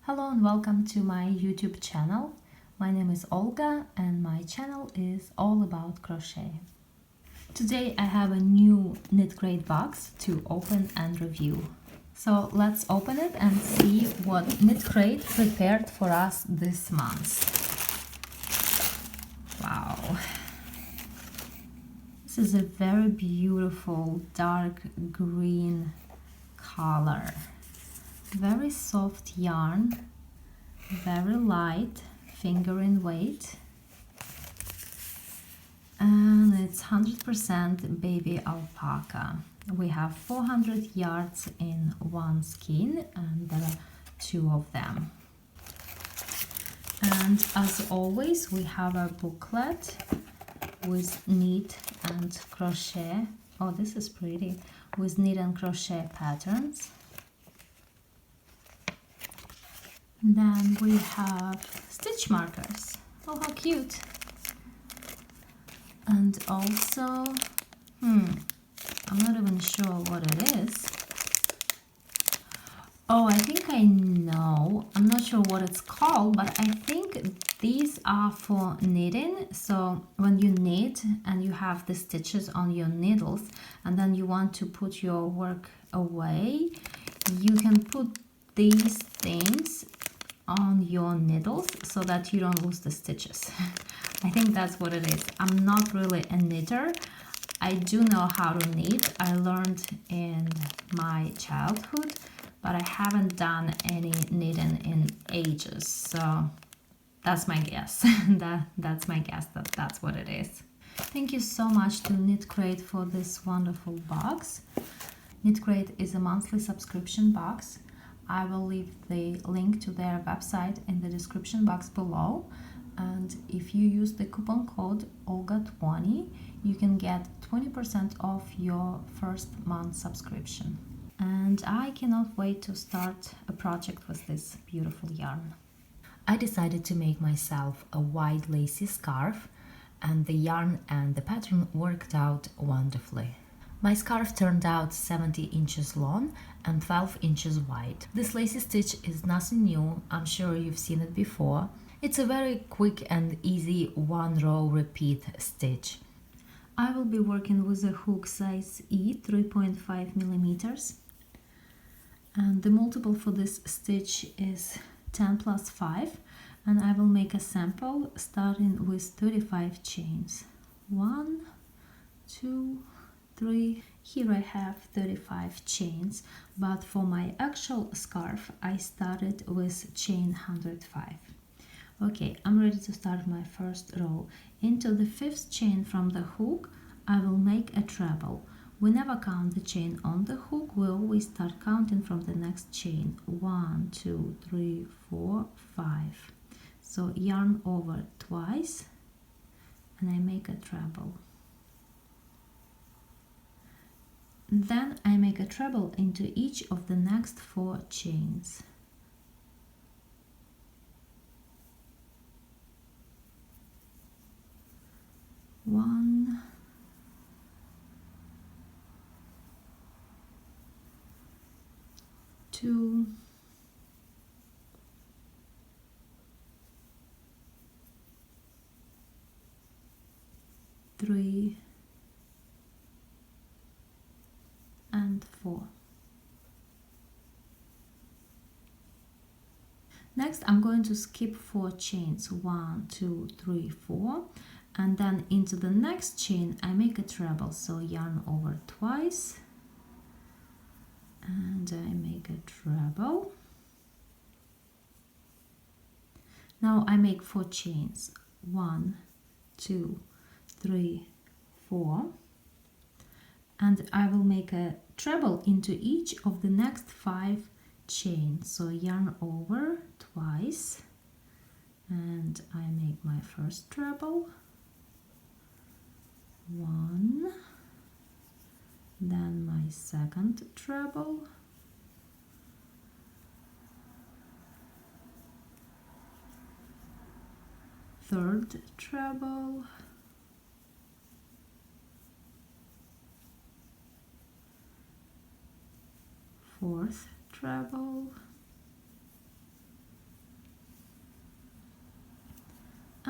Hello and welcome to my YouTube channel. My name is Olga and my channel is all about crochet. Today I have a new Knitcrate box to open and review. So let's open it and see what Knitcrate prepared for us this month. Wow! This is a very beautiful dark green color. Very soft yarn, very light, finger in weight, and it's 100% baby alpaca. We have 400 yards in one skein and there are 2 of them. And as always we have a booklet with knit and crochet. Oh, this is pretty, with knit and crochet patterns. Then we have stitch markers. Oh, how cute! And also, I'm not even sure what it is. Oh, I think I know. I'm not sure what it's called, but I think these are for knitting. So when you knit and you have the stitches on your needles and then you want to put your work away, you can put these things on your needles so that you don't lose the stitches. I think that's what it is. I'm not really a knitter. I do know how to knit. I learned in my childhood, but I haven't done any knitting in ages. So that's my guess. That's my guess that that's what it is. Thank you so much to Knitcrate for this wonderful box. Knitcrate is a monthly subscription box. I will leave the link to their website in the description box below, and if you use the coupon code OLGA20 you can get 20% off your first month subscription. And I cannot wait to start a project with this beautiful yarn. I decided to make myself a white lacy scarf, and the yarn and the pattern worked out wonderfully. My scarf turned out 70 inches long and 12 inches wide. This lacy stitch is nothing new, I'm sure you've seen it before. It's a very quick and easy one row repeat stitch. I will be working with a hook size E, 3.5 millimeters. And the multiple for this stitch is 10 plus 5, and I will make a sample starting with 35 chains. 1, 2, 3. Here I have 35 chains, but for my actual scarf I started with chain 105. Okay, I'm ready to start my first row. Into the 5th chain from the hook I will make a treble. We never count the chain on the hook, we always start counting from the next chain. 1, 2, 3, 4, 5. So yarn over twice and I make a treble. Then I make a treble into each of the next 4 chains. One, two, three, and 4. Next I'm going to skip 4 chains, 1, 2, 3, 4, and then into the next chain I make a treble, so yarn over twice and I make a treble. Now I make 4 chains, 1, 2, 3, 4, and I will make a treble into each of the next 5 chains. So yarn over twice and I make my first treble, 1, then my second treble, third treble, fourth treble,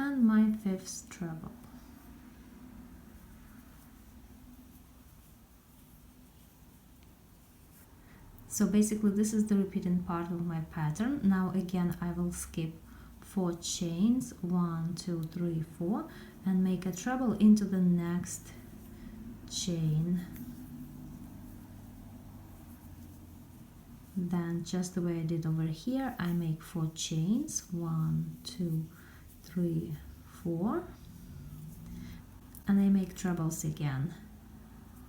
and my 5th treble. So basically this is the repeating part of my pattern. Now again I will skip 4 chains, 1, 2, 3, 4, and make a treble into the next chain. Then just the way I did over here, I make 4 chains, 1, 2, 3, 4, and I make trebles again.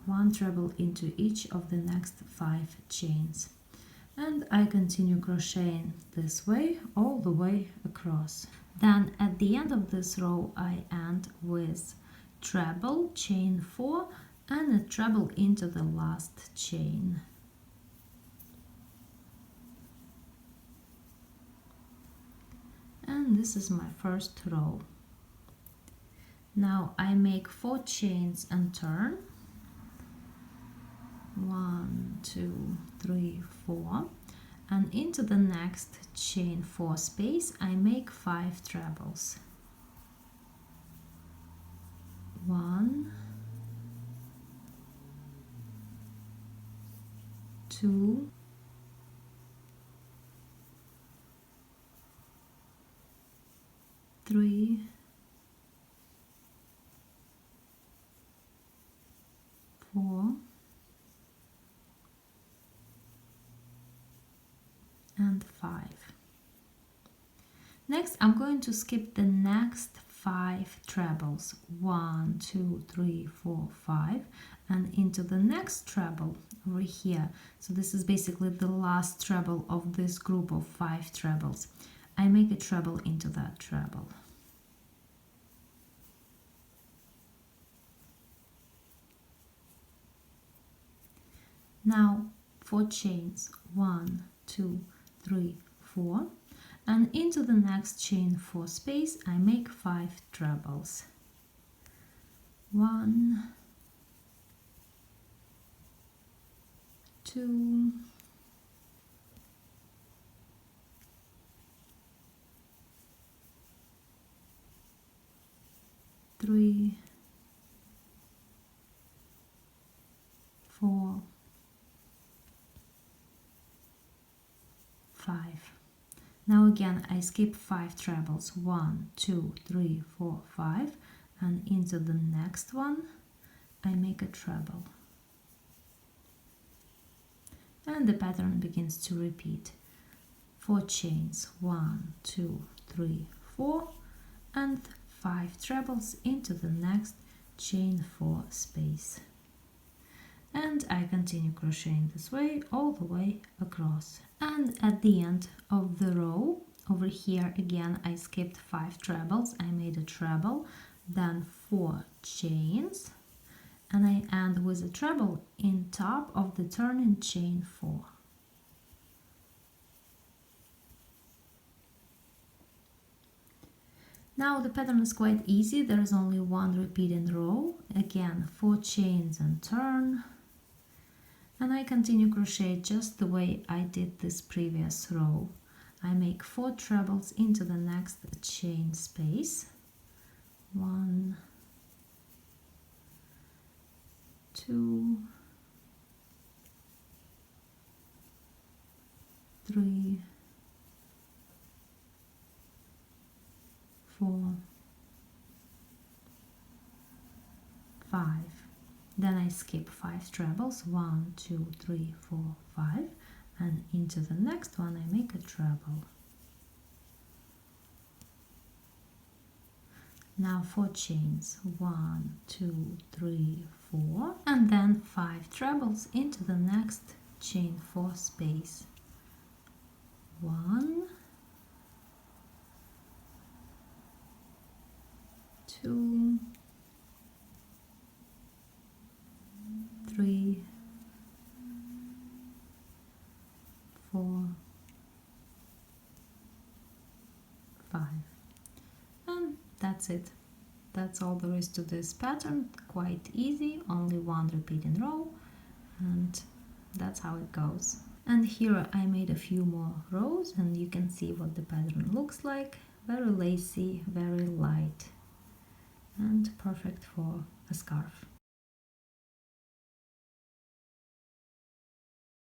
1 treble into each of the next 5 chains. And I continue crocheting this way all the way across. Then at the end of this row I end with treble, chain 4, and a treble into the last chain. And this is my first row. Now I make 4 chains and turn. 1, 2, 3, 4, and into the next chain 4 space I make 5 trebles. 1, 2, 3, 4, and 5. Next I'm going to skip the next 5 trebles, 1, 2, 3, 4, 5, and into the next treble over here. So this is basically the last treble of this group of 5 trebles. I make a treble into that treble. Now 4 chains, 1, 2, 3, 4, and into the next chain 4 space I make 5 trebles. 1, 2, 3, 4, 5. Now again I skip 5 trebles, 1, 2, 3, 4, 5, and into the next one I make a treble. And the pattern begins to repeat. 4 chains, 1, 2, 3, 4, and 5 trebles into the next chain 4 space. And I continue crocheting this way all the way across. And at the end of the row over here again I skipped 5 trebles. I made a treble, then 4 chains, and I end with a treble in top of the turning chain 4. Now the pattern is quite easy. There is only one repeating row. Again 4 chains and turn. And I continue crochet just the way I did this previous row. I make 4 trebles into the next chain space. 1, 2, 3, 4, 5. Then I skip 5 trebles, 1, 2, 3, 4, 5, and into the next one I make a treble. Now 4 chains, 1, 2, 3, 4, and then 5 trebles into the next chain 4 space. 1, 2, 3, 4, 5, and that's it. That's all there is to this pattern. Quite easy, only one repeating row, and that's how it goes. And here I made a few more rows and you can see what the pattern looks like. very lacy, very light, and perfect for a scarf.